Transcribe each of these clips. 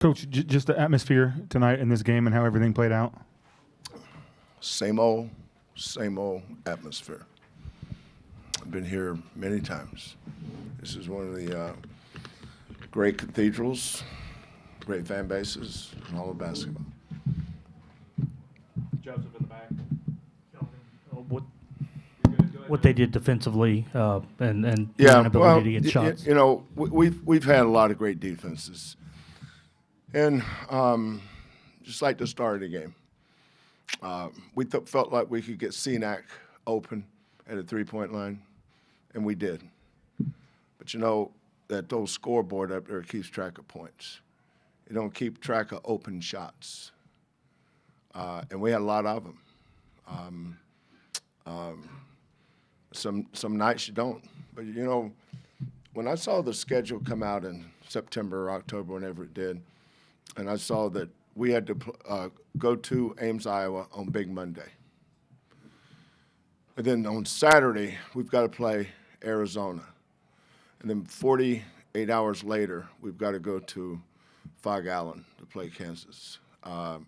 Coach, just the atmosphere tonight in this game and how everything played out. Same old atmosphere. I've been here many times. This is one of the great cathedrals, great fan bases in all of basketball. Joseph in the back. What they did defensively and Yeah, inability well, to get shots. you know, we've had a lot of great defenses, and just like the start of the game, we felt like we could get CNAC open at a three-point line, and we did. But you know that old scoreboard up there keeps track of points. It don't keep track of open shots, and we had a lot of them. Some nights you don't. But, you know, when I saw the schedule come out in September or October, whenever it did, and I saw that we had to go to Ames, Iowa on Big Monday. And then on Saturday, we've got to play Arizona. And then 48 hours later, we've got to go to Fog Allen to play Kansas. I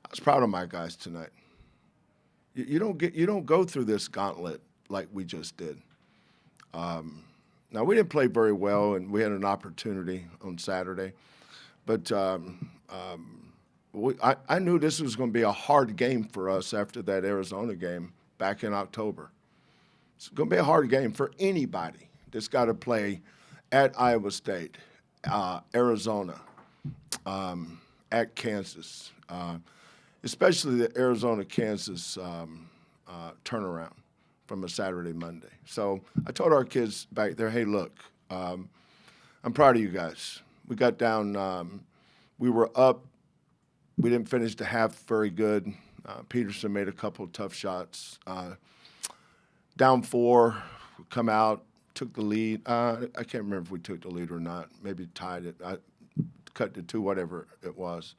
was proud of my guys tonight. You don't go through this gauntlet like we just did. Now, we didn't play very well, and we had an opportunity on Saturday. But I knew this was going to be a hard game for us after that Arizona game back in October. It's going to be a hard game for anybody that's got to play at Iowa State, Arizona, at Kansas, especially the Arizona-Kansas turnaround from a Saturday, Monday. So I told our kids back there, hey, look, I'm proud of you guys. We got down, we were up. We didn't finish the half very good. Peterson made a couple of tough shots. Down 4, come out, took the lead. I can't remember if we took the lead or not. Maybe tied it. I cut to 2, whatever it was.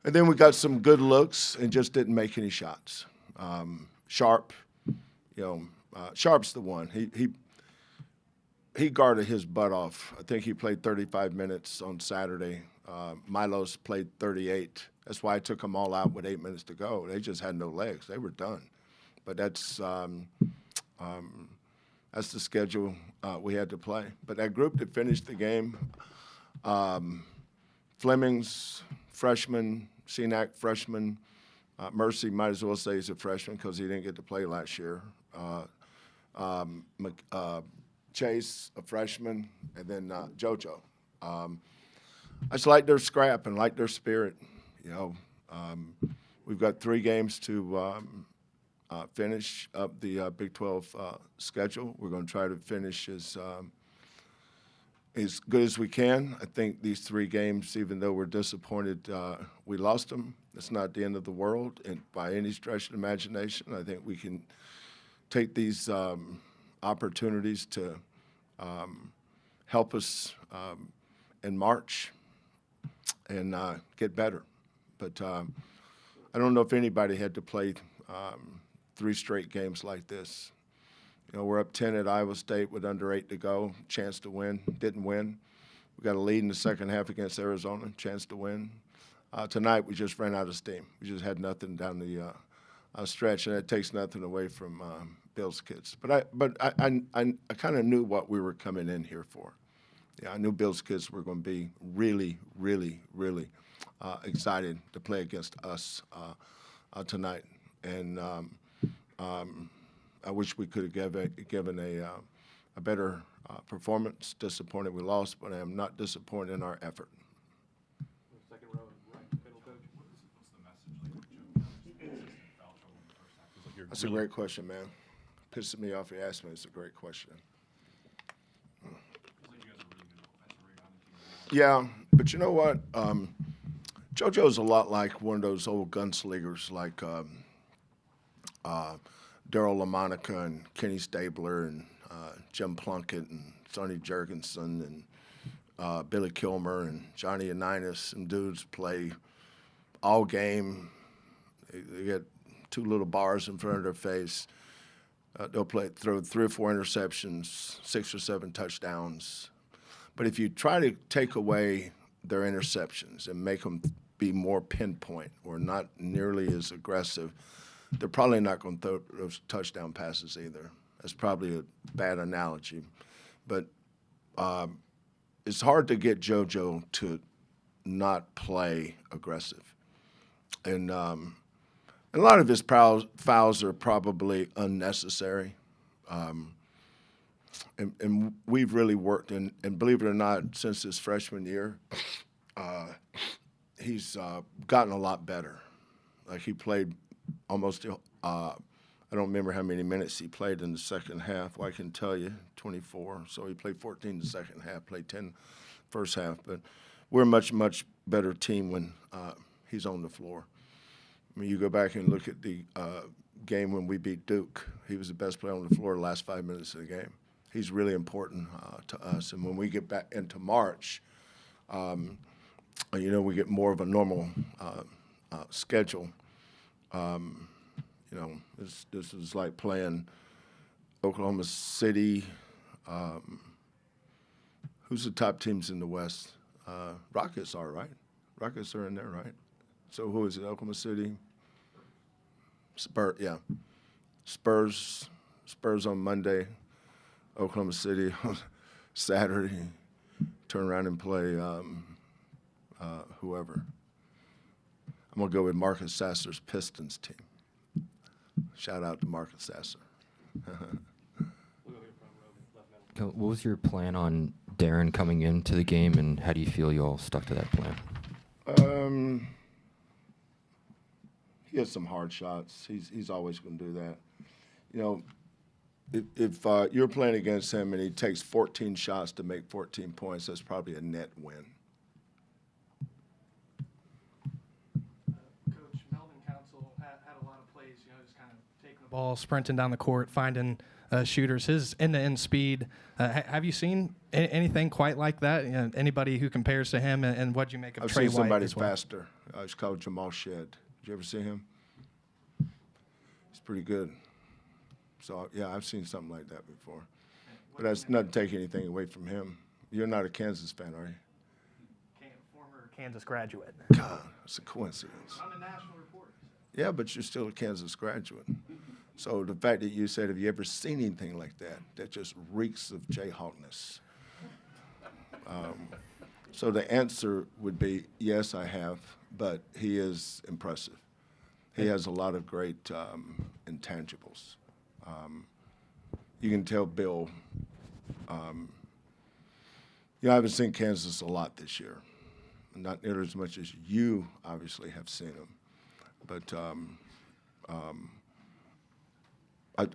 And then we got some good looks and just didn't make any shots. Sharp, Sharp's the one. He guarded his butt off. I think he played 35 minutes on Saturday. Milos played 38. That's why I took them all out with 8 minutes to go. They just had no legs. They were done. But that's the schedule we had to play. But that group that finished the game, Fleming's freshman, CNAC freshman, Mercy might as well say he's a freshman because he didn't get to play last year. Chase, a freshman, and then Jojo. I just like their scrap and like their spirit. We've got 3 games to finish up the Big 12 schedule. We're going to try to finish as good as we can. I think these 3 games, even though we're disappointed we lost them, it's not the end of the world and by any stretch of the imagination. I think we can take these opportunities to help us in March and get better. But I don't know if anybody had to play 3 straight games like this. We're up 10 at Iowa State with under 8 to go, chance to win, didn't win. We got a lead in the second half against Arizona, chance to win. Tonight we just ran out of steam. We just had nothing down the stretch, and it takes nothing away from Bill's kids. But I kind of knew what we were coming in here for. Yeah, I knew Bill's kids were going to be really, really, really excited to play against us tonight. And I wish we could have given a better performance. Disappointed we lost, but I am not disappointed in our effort. Second row, right, middle coach. What's the message like? Foul trouble in the first half? That's a great question, man. Pissing me off you asked me. It's a great question. Feels like you guys are really good offensive rebounding team. Yeah, but you know what? Jojo's a lot like one of those old gunslingers like Daryl LaMonica and Kenny Stabler and Jim Plunkett and Sonny Jurgensen and Billy Kilmer and Johnny Unitas and dudes play all game. They get 2 little bars in front of their face. They'll throw 3 or 4 interceptions, 6 or 7 touchdowns. But if you try to take away their interceptions and make them be more pinpoint or not nearly as aggressive, they're probably not going to throw those touchdown passes either. That's probably a bad analogy. But it's hard to get Jojo to not play aggressive. And a lot of his fouls are probably unnecessary. And we've really worked, and believe it or not, since his freshman year, he's gotten a lot better. Like he played almost, I don't remember how many minutes he played in the second half. Well, I can tell you, 24. So he played 14 in the second half, played 10 first half. But we're a much, much better team when he's on the floor. I mean, you go back and look at the game when we beat Duke. He was the best player on the floor the last 5 minutes of the game. He's really important to us. And when we get back into March, we get more of a normal schedule. This is like playing Oklahoma City. Who's the top teams in the West? Rockets are, right? Rockets are in there, right? So who is it? Oklahoma City? Spurs, yeah. Spurs on Monday. Oklahoma City on Saturday. Turn around and play whoever. I'm going to go with Marcus Sasser's Pistons team. Shout out to Marcus Sasser. What was your plan on Darren coming into the game, and how do you feel you all stuck to that plan? He has some hard shots. He's always going to do that. If you're playing against him and he takes 14 shots to make 14 points, that's probably a net win. Coach, Melvin Council had a lot of plays, just kind of taking the ball, sprinting down the court, finding shooters. His end-to-end speed. Have you seen anything quite like that? Anybody who compares to him, and what'd you make of I've Trey seen White somebody as well? faster. It's called Jamal Shedd. Did you ever see him? He's pretty good. So, yeah, I've seen something like that before. But that's not to take anything away from him. You're not a Kansas fan, are you? Former Kansas graduate. God, it's a coincidence. On the national report. Yeah, but you're still a Kansas graduate. So the fact that you said, have you ever seen anything like that? That just reeks of Jayhawkness. So the answer would be, yes, I have, but he is impressive. He has a lot of great intangibles. You can tell Bill, I haven't seen Kansas a lot this year. Not nearly as much as you obviously have seen him. But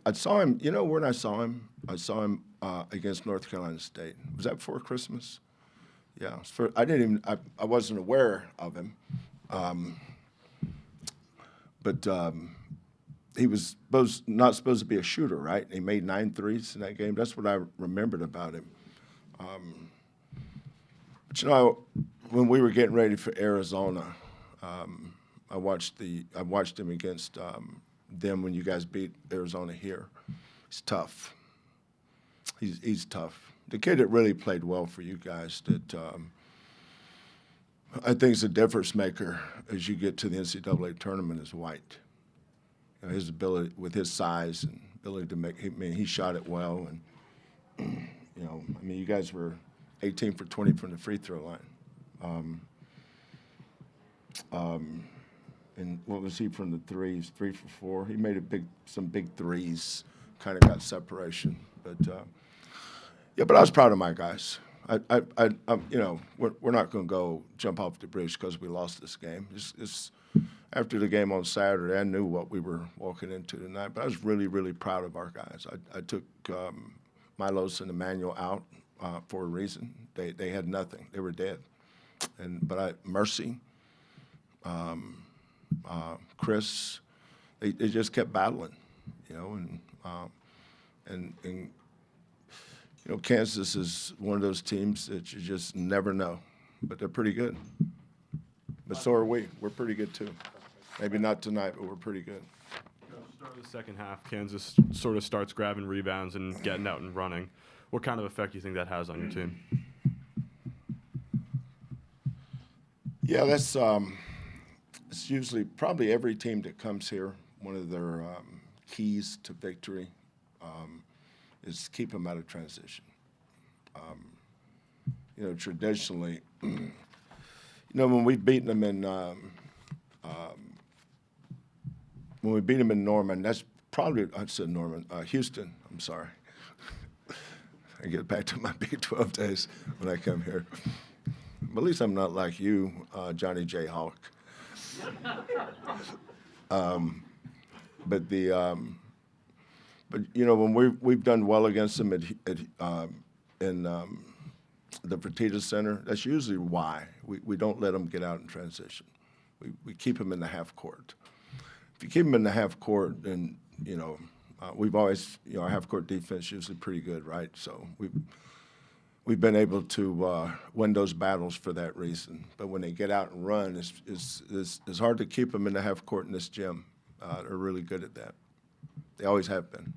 I saw him, when I saw him? I saw him against North Carolina State. Was that before Christmas? Yeah. I wasn't aware of him. But he was not supposed to be a shooter, right? He made 9 threes in that game. That's what I remembered about him. But when we were getting ready for Arizona, I watched him against them when you guys beat Arizona here. He's tough. He's tough. The kid that really played well for you guys that I think is a difference maker as you get to the NCAA tournament is White. His ability with his size and ability to make. He shot it well, and you guys were 18 for 20 from the free throw line. And what was he from the threes? 3 for 4. He made some big threes, kind of got separation. But but I was proud of my guys. We're not going to go jump off the bridge because we lost this game. It's after the game on Saturday, I knew what we were walking into tonight. But I was really, really proud of our guys. I took Milos and Emmanuel out for a reason. They had nothing. They were dead. But Mercy, Chris, they just kept battling, and Kansas is one of those teams that you just never know, but they're pretty good. But so are we. We're pretty good too. Maybe not tonight, but we're pretty good. Start of the second half, Kansas sort of starts grabbing rebounds and getting out and running. What kind of effect do you think that has on your team? Yeah, that's it's usually probably every team that comes here. One of their keys to victory is keep them out of transition. Traditionally, when we've beaten them in when we beat them in Norman, that's probably I said Norman, Houston. I'm sorry. I get back to my Big 12 days when I come here. But at least I'm not like you, Johnny J. Hawk. But when we've done well against them in the Fertitta Center, that's usually why we don't let them get out in transition. We keep them in the half court. If you keep them in the half court, then we've always our half court defense is usually pretty good, right? So we've been able to win those battles for that reason. But when they get out and run, it's hard to keep them in the half court in this gym. They're really good at that. They always have been.